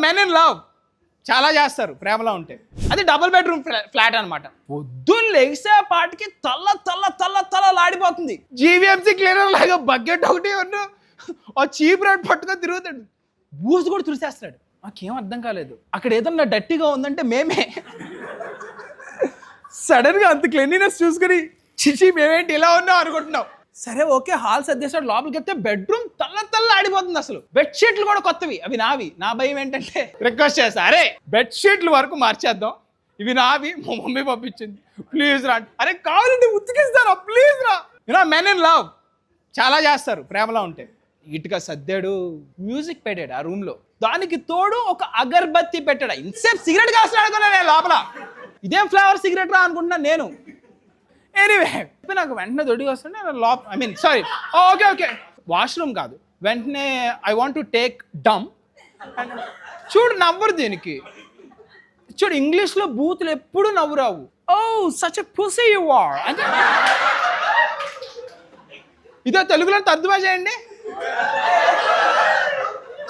Men in love చాలా చేస్తారు ప్రేమలో ఉంటే. అది డబుల్ బెడ్రూమ్ ఫ్లాట్ అనమాట. పొద్దున్న లెగిసే పాటికి తల్ల తల్ల తల్ల తల్లలాడిపోతుంది. జీవీఎంసీ క్లీనర్ లాగా బకెట్ ఒకటి ఆ చీప్ రేట్ పట్టుకొని తిరుగుతాడు. బూజు కూడా తుడిసేస్తాడు. నాకేం అర్థం కాలేదు. అక్కడ ఏదన్నా డట్టిగా ఉందంటే మేమే సడన్గా అంత క్లీనినెస్ చూసుకుని చిచి మేమేంటి ఇలా ఉన్నాం అనుకుంటున్నాం. సరే ఓకే, హాల్ సర్దేశాడు. లోపలికి వెళ్తే బెడ్రూమ్ తల్ల ఆడిపోతుంది. అసలు బెడ్షీట్లు కూడా కొత్తవి, అవి నావి. నా భయం ఏంటంటే రిక్వెస్ట్ చేస్తా, అరే బెడ్షీట్లు వరకు మార్చేద్దాం, ఇవి నావి, మా మమ్మీ పంపించింది, ప్లీజ్ రా. అరే కావాలంటే ఉతికిస్తారా, ప్లీజ్ రా. మెన్ ఇన్ లవ్ చాలా చేస్తారు ప్రేమలో ఉంటే. ఇటుగా సర్దాడు, మ్యూజిక్ పెట్టాడు ఆ రూమ్ లో. దానికి తోడు ఒక అగర్బత్తి పెట్టాడు. ఇంతసేపు సిగరెట్ కాస్తున్నాడు అనుకున్నా నేను లోపల. ఇదేం ఫ్లేవర్ సిగరెట్ రా అనుకుంటున్నాను నేను. ఎనీవే నాకు వెంటనే దొడ్డికి వస్తుంటే సారీ ఓకే వాష్రూమ్ కాదు, వెంటనే ఐ వాంట్ టు టేక్ డమ్. చూడు నవ్వరు దీనికి. చూడు ఇంగ్లీష్లో బూతులు ఎప్పుడు నవ్వురావు. ఓ సచ్ ఎ పుసీ యు ఆర్ అంటే ఇదో తెలుగులో తర్జుమా చేయండి.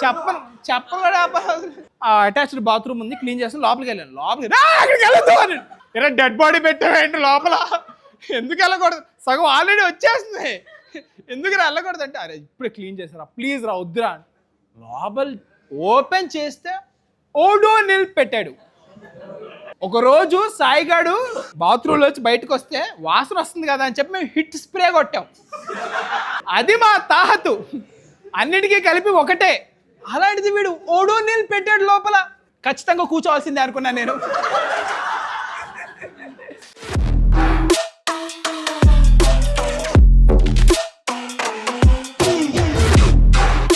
చెప్పను అటాచ్డ్ బాత్రూమ్ ఉంది, క్లీన్ చేస్తాను. లోపలికి వెళ్ళాను. అక్కడికి వెళ్ళొద్దు అని డెడ్ బాడీ పెట్టావేంటి లోపల, ఎందుకు వెళ్ళకూడదు, సగం ఆల్రెడీ వచ్చేస్తుంది, ఎందుకు వెళ్ళకూడదు అంటే అరే ఇప్పుడే క్లీన్ చేస్తారా, ప్లీజ్ రా, వద్దురా. లోపల ఓపెన్ చేస్తే ఓడోనిల్ పెట్టాడు. ఒకరోజు సాయిగాడు బాత్రూంలో వచ్చి బయటకు వస్తే వాసన వస్తుంది కదా అని చెప్పి మేము హిట్ స్ప్రే కొట్టాం. అది మా తాహతు, అన్నిటికీ కలిపి ఒకటే. అలాంటిది వీడు ఓడోనిల్ పెట్టాడు లోపల. ఖచ్చితంగా కూర్చోవాల్సిందే అనుకున్నాను నేను.